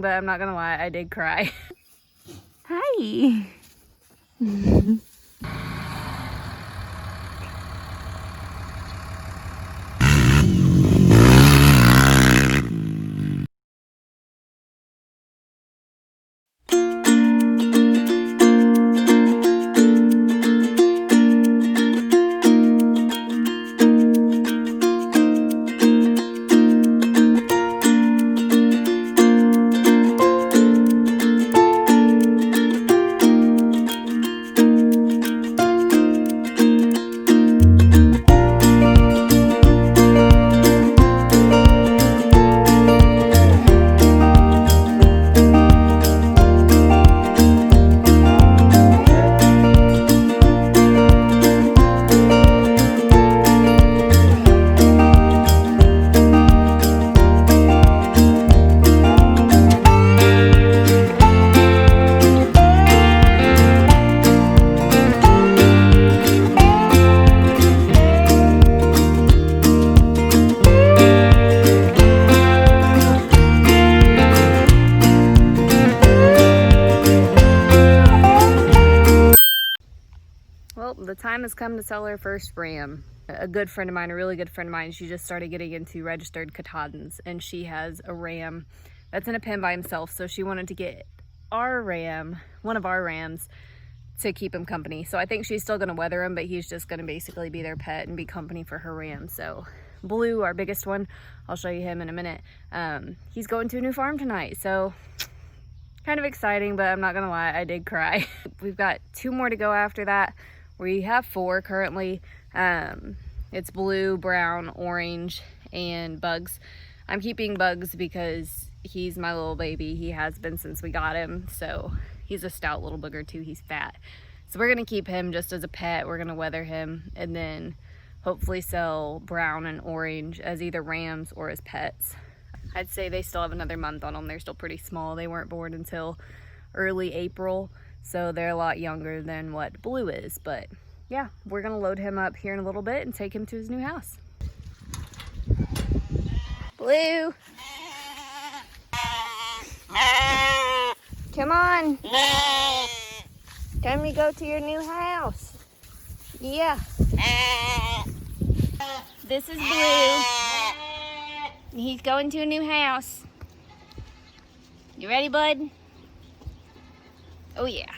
But I'm not gonna lie, I did cry. Hi. Well, the time has come to sell our first ram. A good friend of mine, a really good friend of mine, she just started getting into registered Katahdins, and she has a ram that's in a pen by himself, so she wanted to get our ram, one of our rams, to keep him company. So I think she's still gonna weather him, but he's just gonna basically be their pet and be company for her ram. So Blue, our biggest one, I'll show you him in a minute. He's going to a new farm tonight, so kind of exciting, but I'm not gonna lie, I did cry. We've got 2 more to go after that. We have 4 currently. It's Blue, Brown, Orange, and Bugs. I'm keeping Bugs because he's my little baby. He has been since we got him, so he's a stout little booger too. He's fat. So we're gonna keep him just as a pet. We're gonna weather him and then hopefully sell Brown and Orange as either rams or as pets. I'd say they still have another month on them. They're still pretty small. They weren't born until early April. So they're a lot younger than what Blue is, but yeah, we're gonna load him up here in a little bit and take him to his new house. Blue! Come on! Time to go to your new house. Yeah. This is Blue. He's going to a new house. You ready, bud? Oh yeah.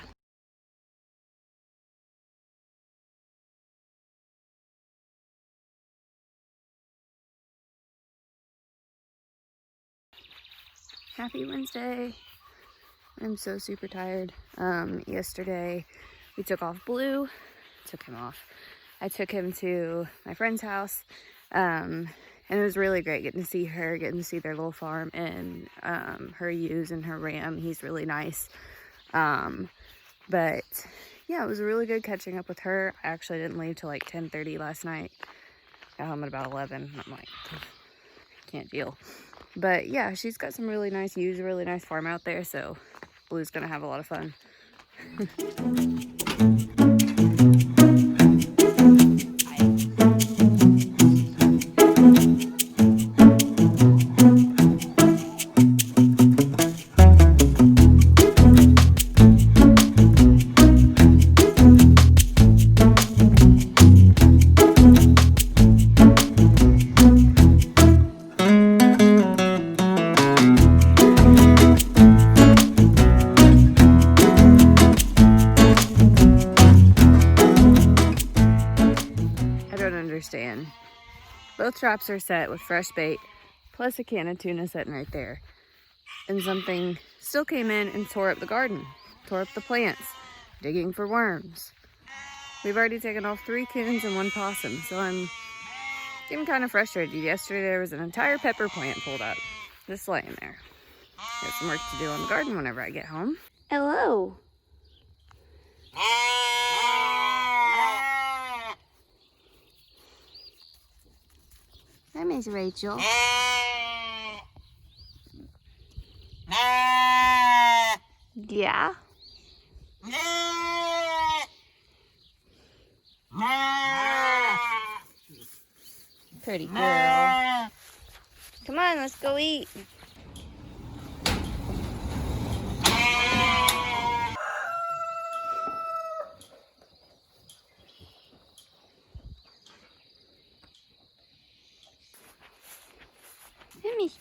Happy Wednesday. I'm so super tired. Yesterday we took off Blue. Took him off. I took him to my friend's house. And it was really great getting to see her, getting to see their little farm and her ewes and her ram. He's really nice. But yeah, it was really good catching up with her. I actually didn't leave till like 10:30 last night. Got home at about 11. I'm like, can't deal. But yeah, she's got some really nice ewes, a really nice farm out there, so Blue's gonna have a lot of fun. Understand. Both traps are set with fresh bait, plus a can of tuna sitting right there. And something still came in and tore up the garden, tore up the plants, digging for worms. We've already taken off 3 kittens and 1 possum, so I'm getting kind of frustrated. Yesterday there was an entire pepper plant pulled up, just laying there. Got some work to do on the garden whenever I get home. Hello. Hi, Miss Rachel. Yeah? Pretty girl. Come on, let's go eat.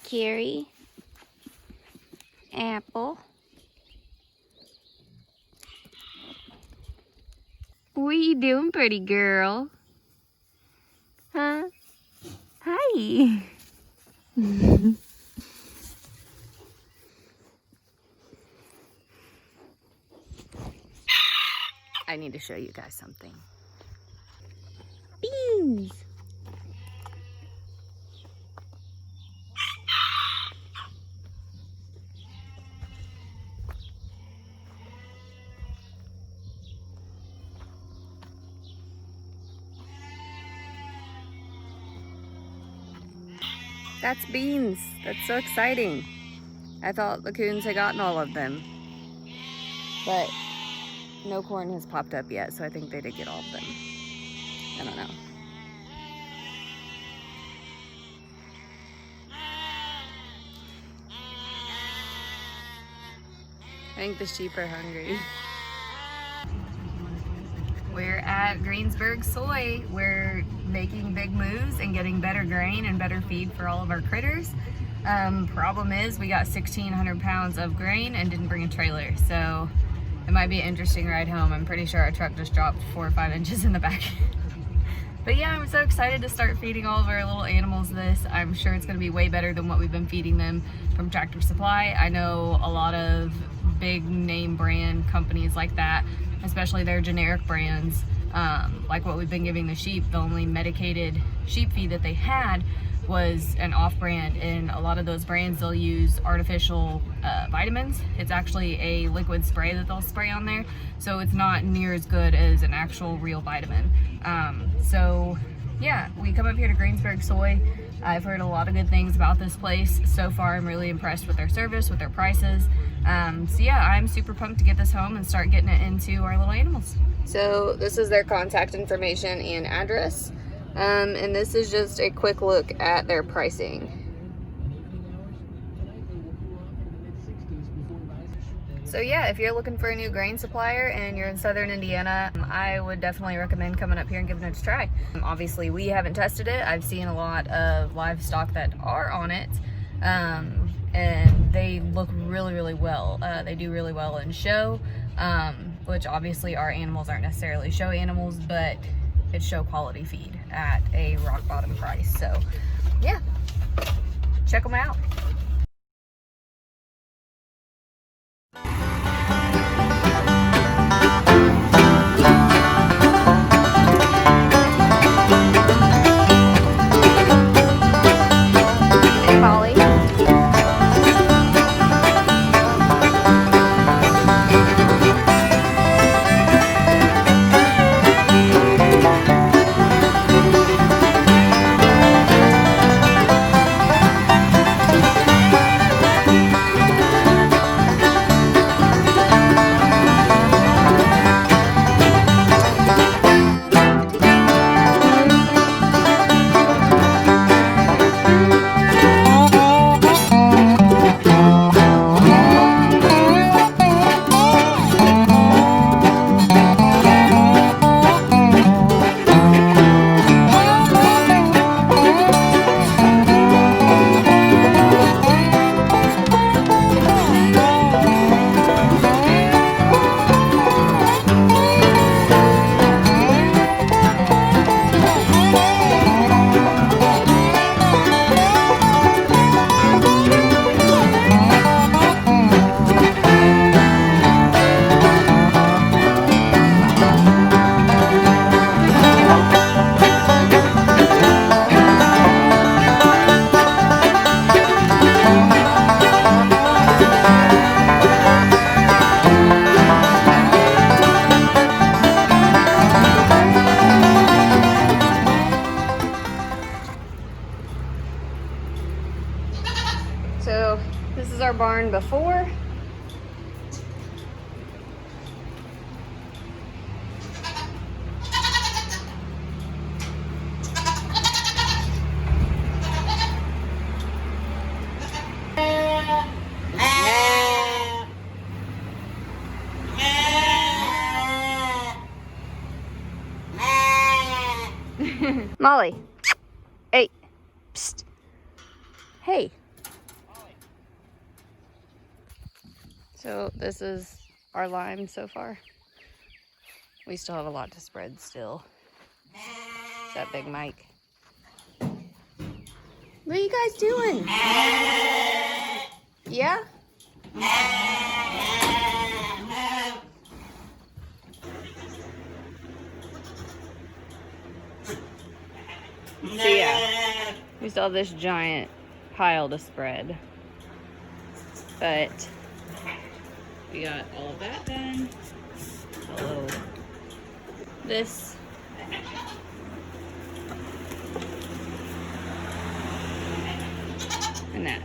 Carrie. Apple. What you doing, pretty girl? Huh? Hi. I need to show you guys something. Beans. That's beans. That's so exciting. I thought the coons had gotten all of them, but no corn has popped up yet, so I think they did get all of them. I don't know. I think the sheep are hungry. We're at Greensburg Soy. We're making big moves and getting better grain and better feed for all of our critters. Problem is we got 1,600 pounds of grain and didn't bring a trailer, so it might be an interesting ride home. I'm pretty sure our truck just dropped 4 or 5 inches in the back. But yeah, I'm so excited to start feeding all of our little animals this. I'm sure it's going to be way better than what we've been feeding them from Tractor Supply. I know a lot of big name brand companies like that, especially their generic brands, like what we've been giving the sheep. The only medicated sheep feed that they had was an off-brand, and a lot of those brands, they'll use artificial vitamins. It's actually a liquid spray that they'll spray on there, so it's not near as good as an actual real vitamin. So yeah, we come up here to Greensburg Soy. I've heard a lot of good things about this place. So far, I'm really impressed with their service, with their prices. So yeah, I'm super pumped to get this home and start getting it into our little animals. So this is their contact information and address. And this is just a quick look at their pricing. So yeah, if you're looking for a new grain supplier and you're in southern Indiana, I would definitely recommend coming up here and giving it a try. Obviously, we haven't tested it. I've seen a lot of livestock that are on it, and they look really, really well. They do really well in show, which obviously our animals aren't necessarily show animals, but it's show quality feed at a rock bottom price. So yeah, check them out. So this is our barn before. Molly, hey, psst. Hey, So this is our lime so far. We still have a lot to spread still. What's that, Big Mike? What are you guys doing? Yeah? So yeah, we still have this giant pile to spread. But we got all of that done. A little this. And that.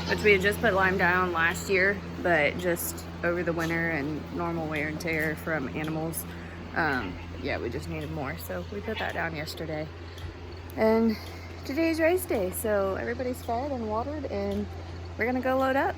Which we had just put lime down last year, but just over the winter and normal wear and tear from animals, yeah, we just needed more. So we put that down yesterday. And today's race day, so everybody's fed and watered, and we're gonna go load up.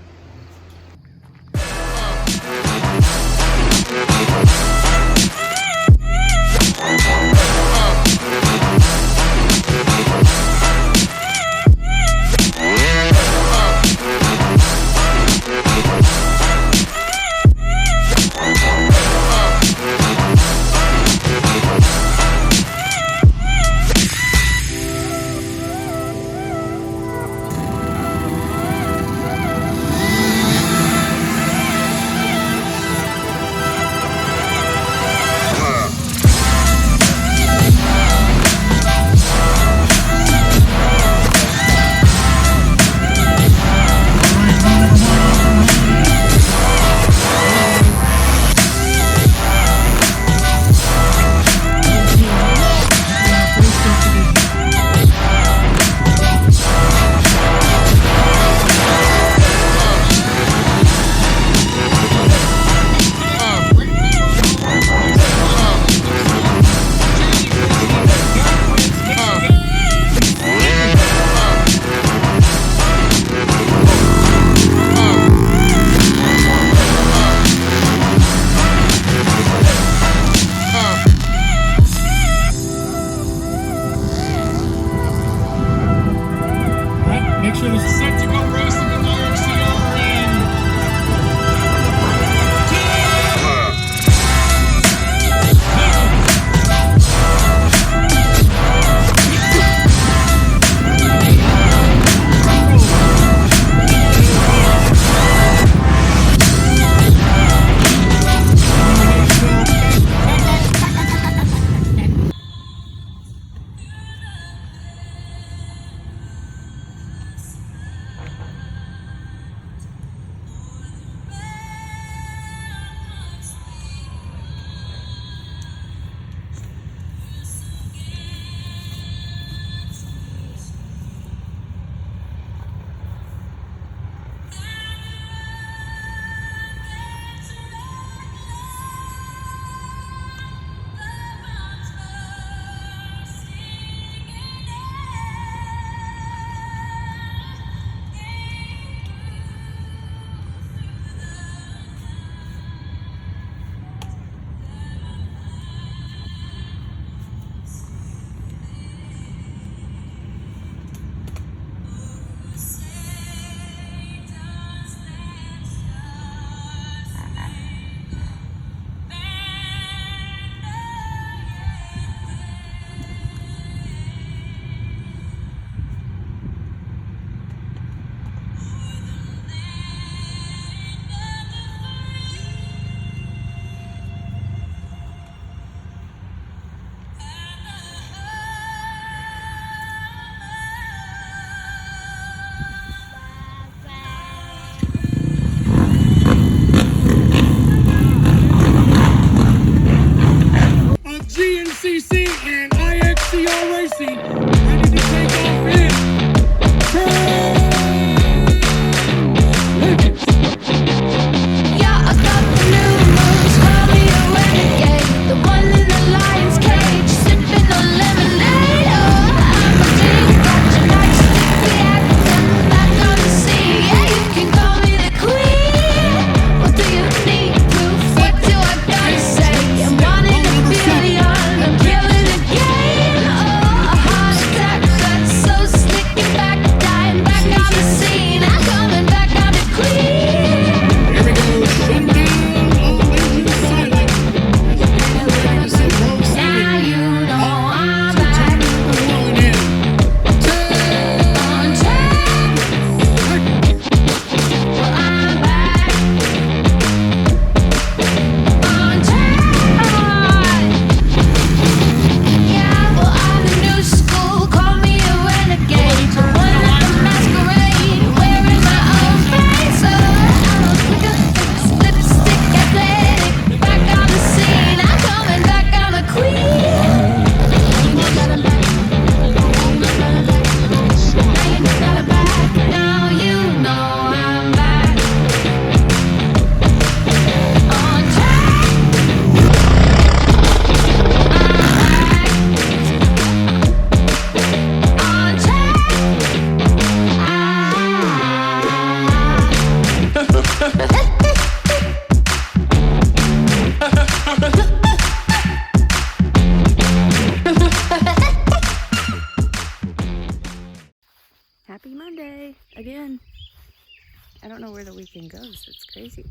the weekend goes. It's crazy.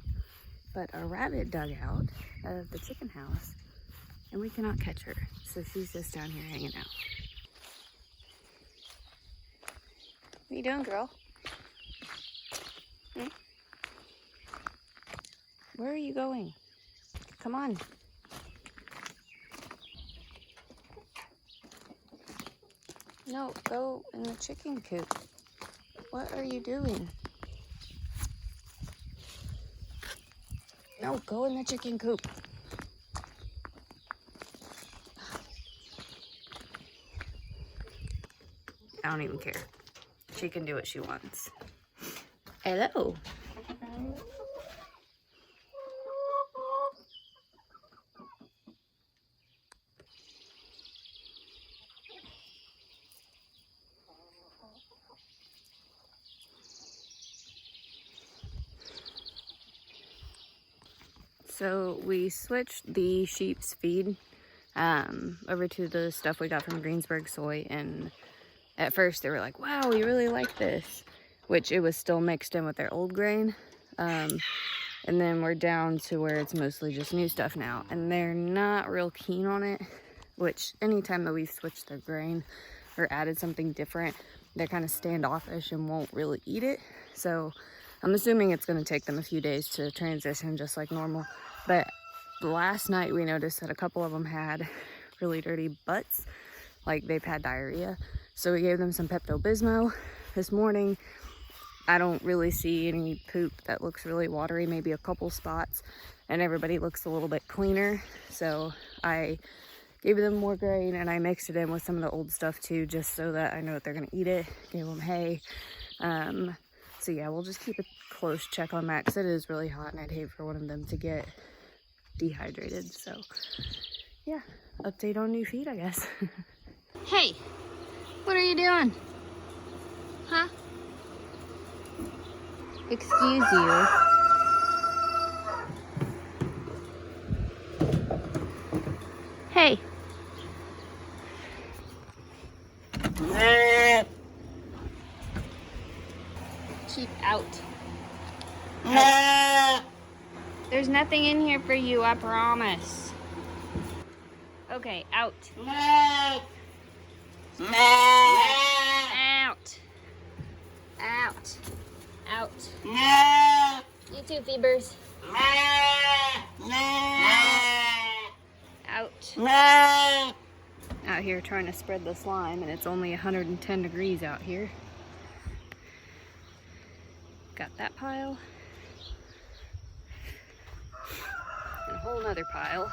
But a rabbit dug out of the chicken house and we cannot catch her. So she's just down here hanging out. What are you doing, girl? Hmm? Where are you going? Come on. No, go in the chicken coop. What are you doing? No, go in the chicken coop. I don't even care. She can do what she wants. Hello. So we switched the sheep's feed over to the stuff we got from Greensburg Soy, and at first they were like, wow, we really like this, which it was still mixed in with their old grain. And then we're down to where it's mostly just new stuff now, and they're not real keen on it, which anytime that we've switched their grain or added something different, they're kind of standoffish and won't really eat it. So I'm assuming it's going to take them a few days to transition just like normal. But last night we noticed that a couple of them had really dirty butts, like they've had diarrhea. So we gave them some Pepto-Bismol. This morning, I don't really see any poop that looks really watery, maybe a couple spots, and everybody looks a little bit cleaner. So I gave them more grain and I mixed it in with some of the old stuff too, just so that I know that they're going to eat it. Gave them hay. So yeah, we'll just keep a close check on that because it is really hot and I'd hate for one of them to get dehydrated. So yeah, update on new feed, I guess. Hey, what are you doing? Huh? Excuse you. Hey. Sheep out. There's nothing in here for you, I promise. Okay, out. Out. Out. Out. You too, Phoebers. Out. Out here trying to spread the slime, and it's only 110 degrees out here. Got that pile. And a whole nother pile.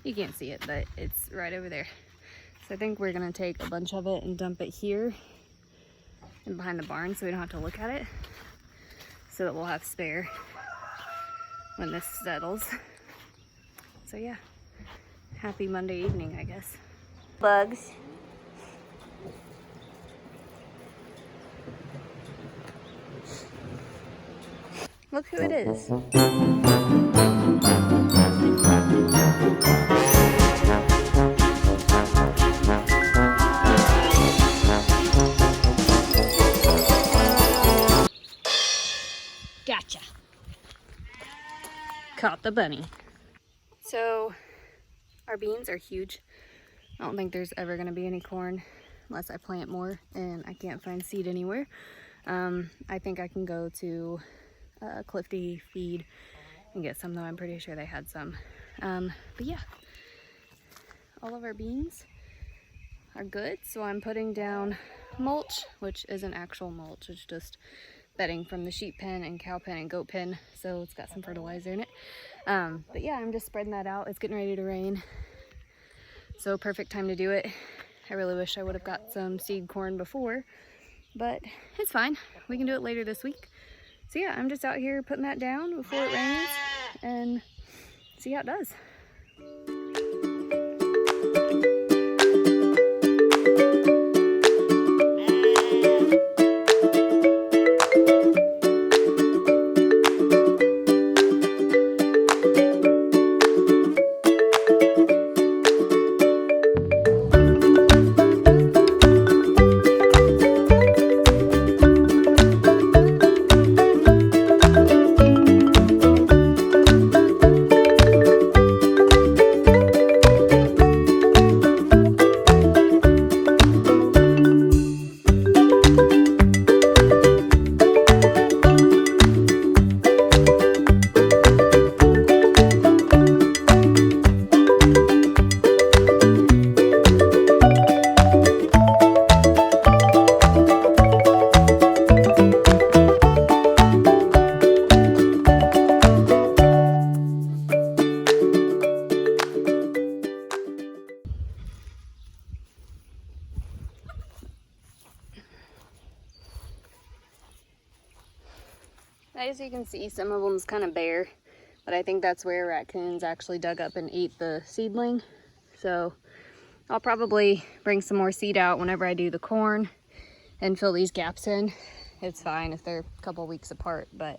You can't see it, but it's right over there. So I think we're gonna take a bunch of it and dump it here and behind the barn so we don't have to look at it, so that we'll have spare when this settles. So yeah, happy Monday evening, I guess. Bugs. Look who it is. Gotcha. Caught the bunny. So our beans are huge. I don't think there's ever going to be any corn unless I plant more, and I can't find seed anywhere. I think I can go to Clifty Feed and get some, though I'm pretty sure they had some. But yeah, all of our beans are good. So I'm putting down mulch, which isn't actual mulch. It's just bedding from the sheep pen and cow pen and goat pen. So it's got some fertilizer in it. But yeah, I'm just spreading that out. It's getting ready to rain. So perfect time to do it. I really wish I would have got some seed corn before, but it's fine. We can do it later this week. So yeah, I'm just out here putting that down before it rains and see how it does. As you can see, some of them's kind of bare, but I think that's where raccoons actually dug up and ate the seedling. So I'll probably bring some more seed out whenever I do the corn and fill these gaps in. It's fine if they're a couple weeks apart, but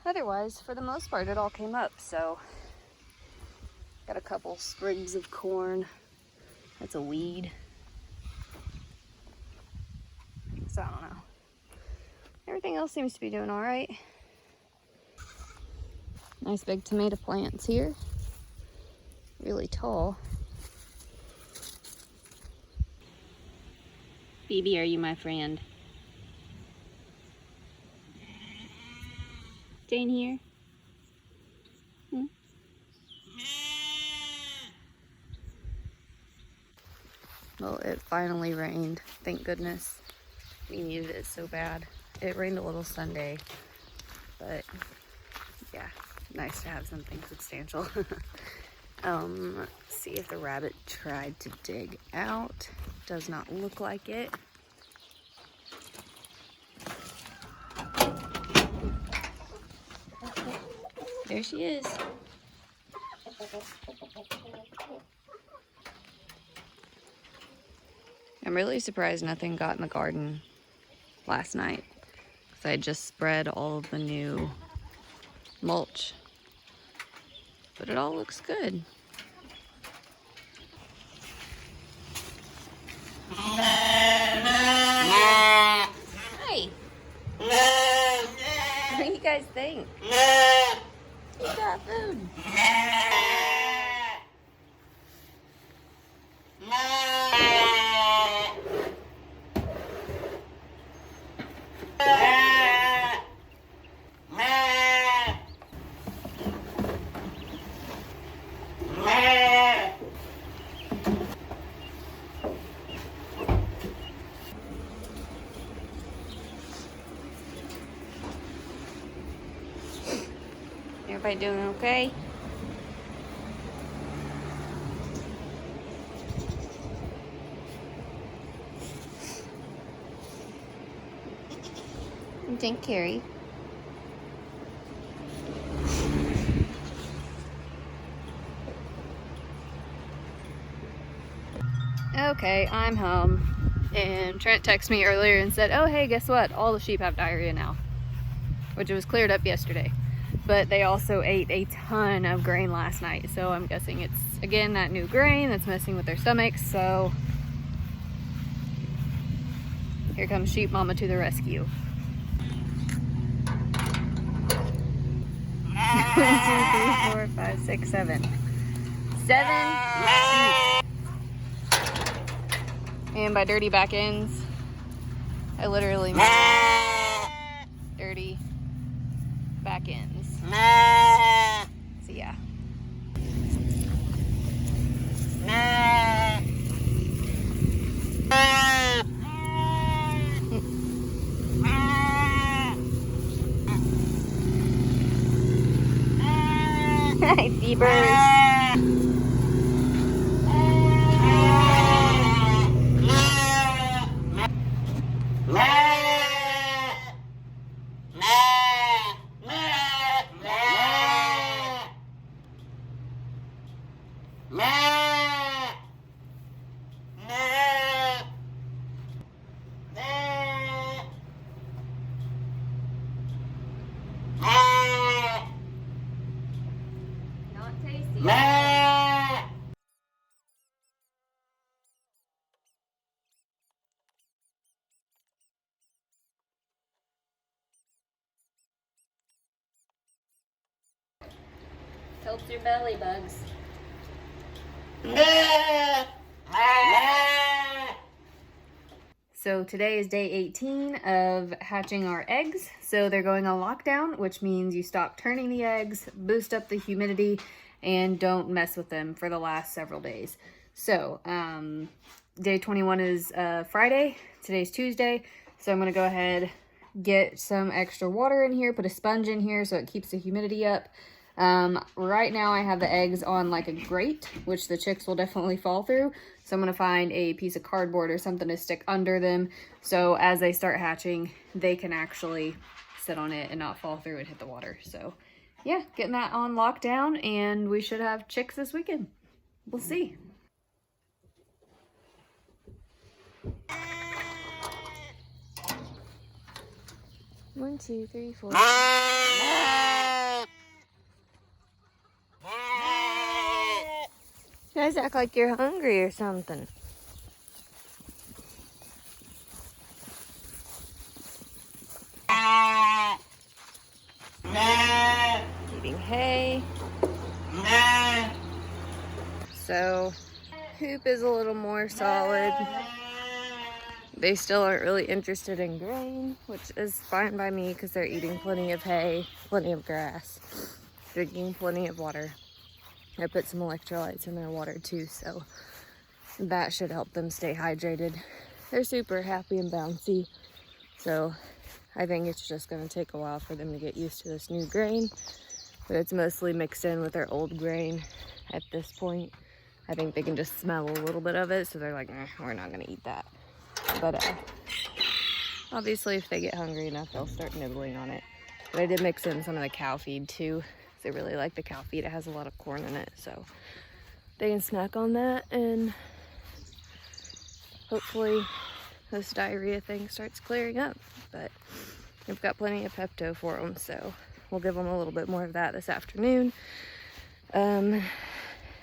otherwise, for the most part, it all came up. So got a couple sprigs of corn. That's a weed. So I don't know. Everything else seems to be doing all right. Nice big tomato plants here. Really tall. Phoebe, are you my friend? Jane here? Hmm? Well, it finally rained. Thank goodness. We needed it so bad. It rained a little Sunday, but yeah, nice to have something substantial. Let's see if the rabbit tried to dig out. Does not look like it. There she is. I'm really surprised nothing got in the garden last night, because I just spread all of the new mulch, but it all looks good. Hi. What do you guys think? Who's got food? Everybody doing okay? You think Carrie? Okay, I'm home. And Trent texted me earlier and said, oh hey, guess what? All the sheep have diarrhea now. Which was cleared up yesterday. But they also ate a ton of grain last night. So I'm guessing it's, again, that new grain that's messing with their stomachs. So here comes Sheep Mama to the rescue. 1, 2, 3, 4, 5, 6, 7. 7 sheep. And by dirty back ends, I literally mean dirty back ends. So yeah. Hi, Beavers. Not tasty. Helps your belly bugs. So today is day 18 of hatching our eggs. So they're going on lockdown, which means you stop turning the eggs, boost up the humidity, and don't mess with them for the last several days. So day 21 is Friday. Today's Tuesday. So I'm gonna go ahead, get some extra water in here, put a sponge in here so it keeps the humidity up. Right now I have the eggs on like a grate, which the chicks will definitely fall through. So I'm gonna find a piece of cardboard or something to stick under them. So as they start hatching, they can actually sit on it and not fall through and hit the water. So yeah, getting that on lockdown, and we should have chicks this weekend. We'll see. One, two, three, four. You guys act like you're hungry or something. Eating hay. So, coop is a little more solid. They still aren't really interested in grain, which is fine by me because they're eating plenty of hay, plenty of grass, drinking plenty of water. I put some electrolytes in their water too, so that should help them stay hydrated. They're super happy and bouncy, so I think it's just going to take a while for them to get used to this new grain, but it's mostly mixed in with their old grain at this point. I think they can just smell a little bit of it, so they're like, we're not going to eat that. But obviously if they get hungry enough, they'll start nibbling on it. But I did mix in some of the cow feed too. They really like the cow feed. It has a lot of corn in it, so they can snack on that, and hopefully this diarrhea thing starts clearing up. But we've got plenty of Pepto for them, so we'll give them a little bit more of that this afternoon. And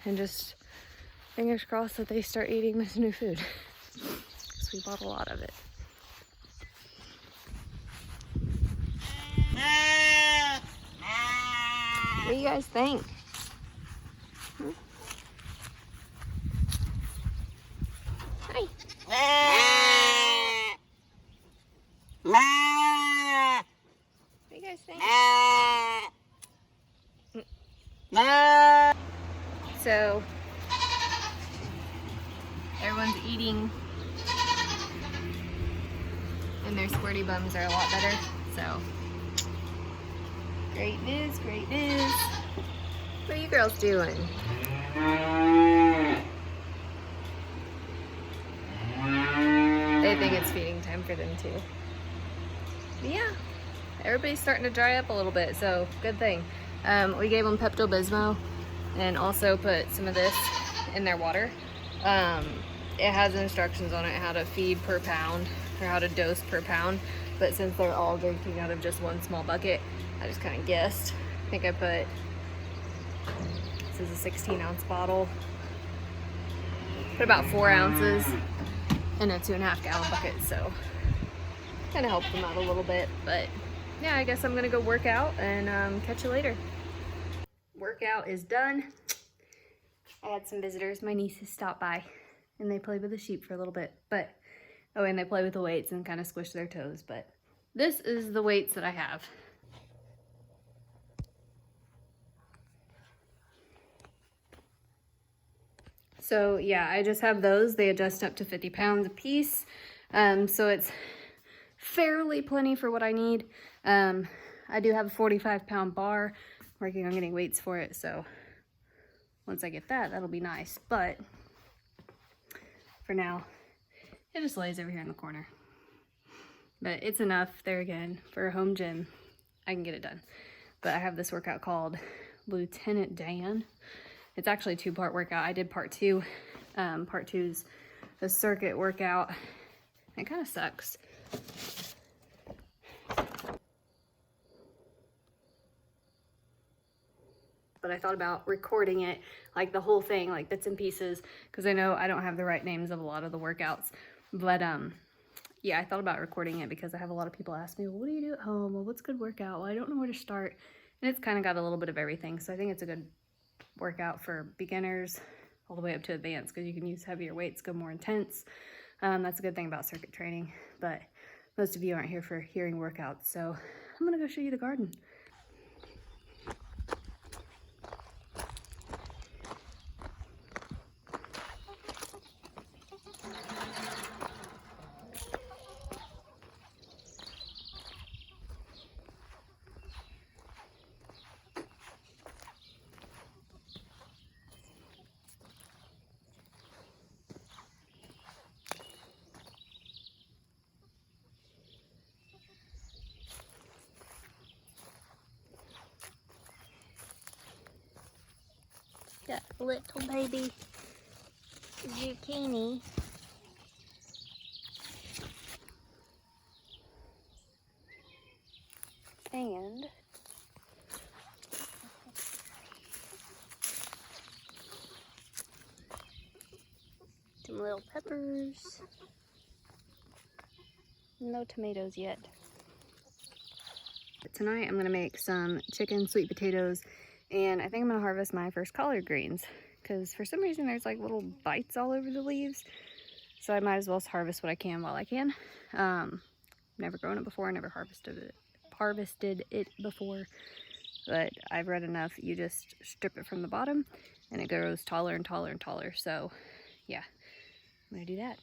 just fingers crossed that they start eating this new food. Because we bought a lot of it. What do you guys think? Hi. What do you guys think? So, everyone's eating, and their squirty bums are a lot better, so great news, great news. What are you girls doing? They think it's feeding time for them too. But yeah, everybody's starting to dry up a little bit, so good thing. We gave them Pepto-Bismol and also put some of this in their water. It has instructions on it how to feed per pound or how to dose per pound, but since they're all drinking out of just one small bucket, I just kind of guessed. I think I put, this is a 16-ounce bottle, put about 4 ounces in a 2.5 gallon bucket, so kind of helped them out a little bit. But yeah, I guess I'm gonna go work out and catch you later. Workout is done. I had some visitors. My nieces stopped by and they played with the sheep for a little bit, but oh, and they play with the weights and kind of squish their toes. But this is the weights that I have. So yeah, I just have those. They adjust up to 50 pounds a piece. So it's fairly plenty for what I need. I do have a 45-pound bar. I'm working on getting weights for it, so once I get that, that'll be nice. But for now, it just lays over here in the corner. But it's enough there again for a home gym. I can get it done. But I have this workout called Lieutenant Dan. It's actually a 2-part workout. I did part 2. Part 2 is a circuit workout. It kind of sucks. But I thought about recording it, like the whole thing, like bits and pieces, because I know I don't have the right names of a lot of the workouts. But yeah, I thought about recording it because I have a lot of people ask me, well, what do you do at home? Well, what's a good workout? Well, I don't know where to start. And it's kind of got a little bit of everything. So I think it's a good workout for beginners all the way up to advanced, because you can use heavier weights, go more intense. That's a good thing about circuit training. But most of you aren't here for hearing workouts. So I'm going to go show you the garden. Got a little baby zucchini. And some little peppers. No tomatoes yet. Tonight I'm gonna make some chicken sweet potatoes, and I think I'm gonna harvest my first collard greens because for some reason there's like little bites all over the leaves, so I might as well harvest what I can while I can. Never grown it before, never harvested it before, but I've read enough. You just strip it from the bottom and it grows taller and taller and taller. So yeah, I'm gonna do that.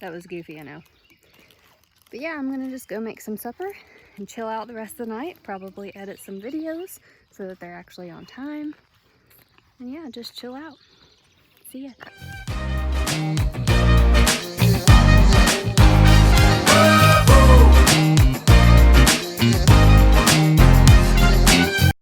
That was goofy, I know. But yeah, I'm gonna just go make some supper and chill out the rest of the night. Probably edit some videos so that they're actually on time. And yeah, just chill out. See ya.